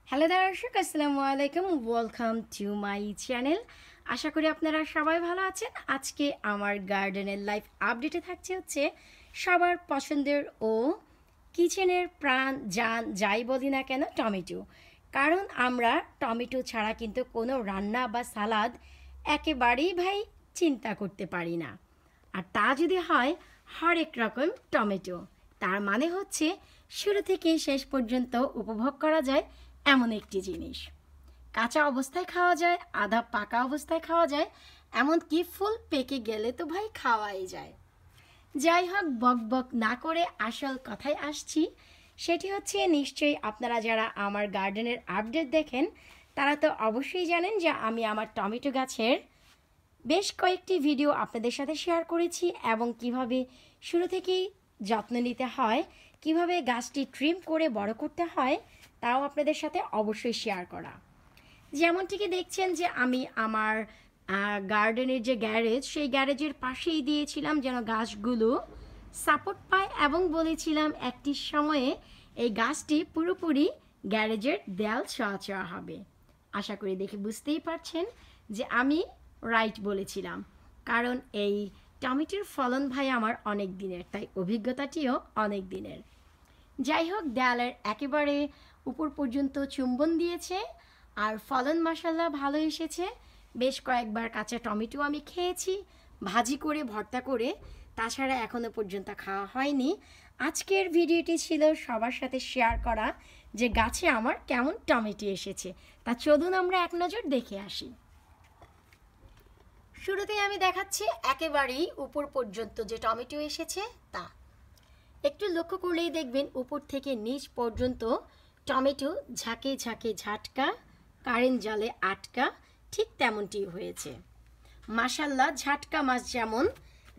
Hello দর্শক, আসসালামু আলাইকুম। Welcome to my channel. আশা করি আপনারা সবাই ভালো আছেন। আজকে আমার গার্ডেনের লাইফ আপডেটে থাকছে হচ্ছে সবার পছন্দের ও কিচেনের প্রাণ জান যাই বলি না কেন, টমেটো। কারণ আমরা টমেটো ছাড়া কিন্তু কোনো রান্না বা সালাদ একেবারেই ভাই চিন্তা করতে পারি না। আর তা যদি হয় হরেক রকম টমেটো, তার মানে হচ্ছে শুরু থেকে শেষ পর্যন্ত উপভোগ করা যায় এমন একটি জিনিস। কাঁচা অবস্থায় খাওয়া যায়, আধা পাকা অবস্থায় খাওয়া যায়, এমনকি ফুল পেকে গেলে তো ভাই খাওয়াই যায়। যাই হোক, বক বক না করে আসল কথায় আসছি। সেটি হচ্ছে, নিশ্চয়ই আপনারা যারা আমার গার্ডেনের আপডেট দেখেন তারা তো অবশ্যই জানেন যে আমি আমার টমেটো গাছের বেশ কয়েকটি ভিডিও আপনাদের সাথে শেয়ার করেছি এবং কিভাবে শুরু থেকেই যত্ন নিতে হয়, কিভাবে গাছটি ট্রিম করে বড় করতে হয় তাও আপনাদের সাথে অবশ্যই শেয়ার করা। যেমনটিকে দেখছেন যে আমি আমার গার্ডেনের যে গ্যারেজ, সেই গ্যারেজের পাশেই দিয়েছিলাম যেন গাছগুলো সাপোর্ট পায়, এবং বলেছিলাম একটি সময়ে এই গাছটি পুরোপুরি গ্যারেজের দেয়াল ছোঁয়া হবে। আশা করি দেখে বুঝতেই পারছেন যে আমি রাইট বলেছিলাম, কারণ এই টমেটোর ফলন ভাই আমার অনেক দিনের, তাই অভিজ্ঞতাটিও অনেক দিনের। যাই হোক, দেয়ালের একেবারে উপর পর্যন্ত চুম্বন দিয়েছে আর ফলন মাসাল্লাহ ভালো এসেছে। বেশ কয়েকবার কাঁচা টমেটো আমি খেয়েছি, ভাজি করে, ভর্তা করে। তাছাড়া এখনো পর্যন্ত খাওয়া হয়নি। আজকের ভিডিওটি ছিল সবার সাথে শেয়ার করা যে গাছে আমার কেমন টমেটো এসেছে। তা চলুন আমরা এক নজর দেখে আসি। শুরুতেই আমি দেখাচ্ছি একেবারেই উপর পর্যন্ত যে টমেটো এসেছে তা। একটু লক্ষ্য করলেই দেখবেন উপর থেকে নিচ পর্যন্ত টমেটো ঝাঁকে ঝাঁকে ঝাটকা, কারেন্ট জালে আটকা, ঠিক তেমনটি হয়েছে। মাশাল্লাহ, ঝাটকা মাছ যেমন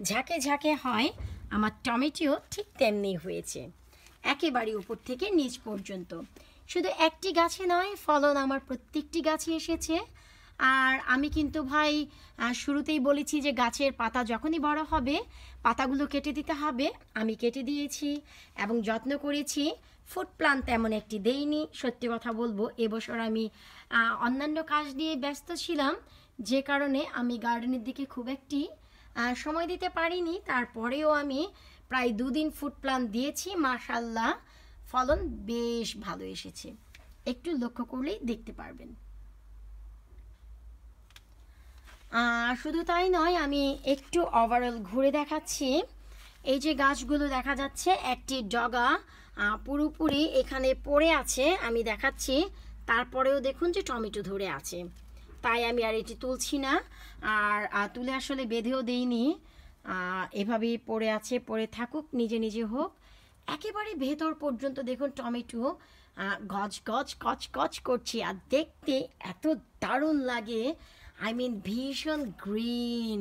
ঝাঁকে ঝাঁকে হয়, আমার টমেটো ঠিক তেমনি হয়েছে, একেবারে উপর থেকে নিচ পর্যন্ত। শুধু একটি গাছে নয়, ফলন আমার প্রত্যেকটি গাছে এসেছে। আর আমি কিন্তু ভাই শুরুতেই বলেছি যে গাছের পাতা যখনই বড় হবে পাতাগুলো কেটে দিতে হবে। আমি কেটে দিয়েছি এবং যত্ন করেছি। ফুড প্ল্যান্ট তেমন একটি দেইনি, সত্যি কথা বলবো। এবছর আমি অন্যান্য কাজ নিয়ে ব্যস্ত ছিলাম, যে কারণে আমি গার্ডেনের দিকে খুব একটি সময় দিতে পারিনি। তারপরেও আমি প্রায় 2 দিন ফুড প্ল্যান্ট দিয়েছি। মাশাল্লাহ, ফলন বেশ ভালো এসেছে, একটু লক্ষ্য করলেই দেখতে পারবেন। শুধু তাই নয়, আমি একটু ওভারঅল ঘুরে দেখাচ্ছি। এই যে গাছগুলো দেখা যাচ্ছে, একটি ডগা পুরোপুরি এখানে পড়ে আছে, আমি দেখাচ্ছি। তারপরেও দেখুন যে টমেটো ধরে আছে, তাই আমি আর এটি তুলছি না। আর তুলে আসলে বেঁধেও দেইনি, এভাবেই পড়ে আছে, পড়ে থাকুক, নিজে নিজে হোক। একেবারে ভেতর পর্যন্ত দেখুন টমেটো গজ গজ কচ কচ করছে, আর দেখতে এত দারুণ লাগে। আই মিন ভীষণ গ্রিন।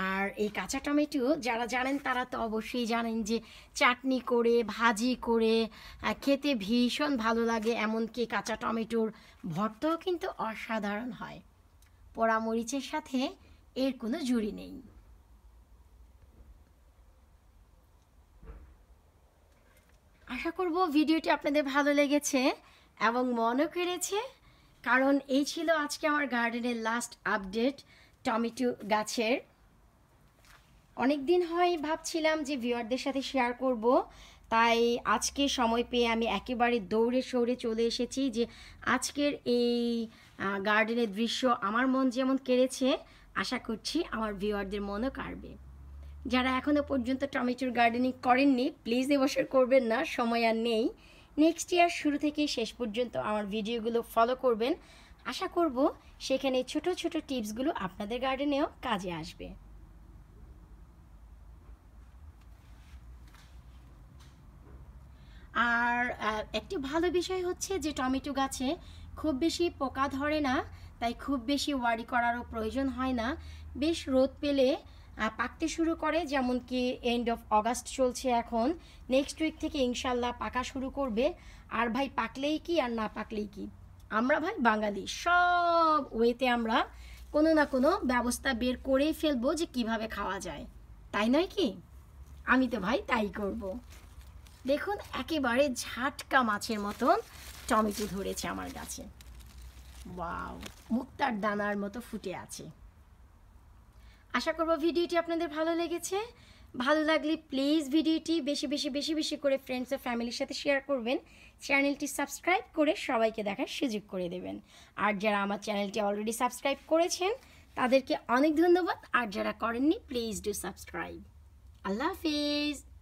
আর এই কাঁচা টমেটো যারা জানেন তারা তো অবশ্যই জানেন যে চাটনি করে, ভাজি করে খেতে ভীষণ ভালো লাগে। এমনকি কাঁচা টমেটোর ভর্তাও কিন্তু অসাধারণ হয়, পোড়া মরিচের সাথে এর কোনো জুড়ি নেই। আশা করব ভিডিওটি আপনাদের ভালো লেগেছে এবং মনও কেড়েছে, কারণ এই ছিল আজকে আমার গার্ডেনের লাস্ট আপডেট টমেটো গাছের। অনেক দিন হয় ভাবছিলাম যে ভিউয়ারদের সাথে শেয়ার করব, তাই আজকে সময় পেয়ে আমি একেবারে দৌড়ে সৌড়ে চলে এসেছি যে আজকের এই গার্ডেনের দৃশ্য আমার মন যেমন কেড়েছে, আশা করছি আমার ভিউয়ারদের মনও কাড়বে। যারা এখনও পর্যন্ত টমেটোর গার্ডেনিং করেননি, প্লিজ এবছর করবেন না, সময় আর নেই। নেক্সট ইয়ার শুরু থেকে শেষ পর্যন্ত আমার ভিডিওগুলো ফলো করবেন। আশা করব সেখানে ছোট ছোট টিপসগুলো আপনাদের গার্ডেনেও কাজে আসবে। আর একটি ভালো বিষয় হচ্ছে যে টমেটো গাছে খুব বেশি পোকা ধরে না, তাই খুব বেশি ওয়ারি করারও প্রয়োজন হয় না। বেশ রোদ পেলে পাকতে শুরু করে, যেমন কি এন্ড অফ অগাস্ট চলছে এখন, নেক্সট উইক থেকে ইনশাল্লাহ পাকা শুরু করবে। আর ভাই পাকলেই কি আর না পাকলেই কি, আমরা ভাই বাঙালি, সব ওয়েতে আমরা কোনো না কোনো ব্যবস্থা বের করেই ফেলবো যে কিভাবে খাওয়া যায়, তাই নয় কি? আমি তো ভাই তাই করব। দেখুন একেবারে ঝাটকা মাছের মতন টমেটো ধরেছে আমার গাছে। ওয়াও, মুক্তার দানার মতো ফুটে আছে। আশা করব ভিডিওটি আপনাদের ভালো লেগেছে। ভালো লাগলে প্লিজ ভিডিওটি বেশি বেশি বেশি বেশি করে ফ্রেন্ডস ও ফ্যামিলির সাথে শেয়ার করবেন। চ্যানেলটি সাবস্ক্রাইব করে সবাইকে দেখার সুযোগ করে দেবেন। আর যারা আমার চ্যানেলটি অলরেডি সাবস্ক্রাইব করেছেন তাদেরকে অনেক ধন্যবাদ। আর যারা করেননি please do subscribe. Allah Hafiz.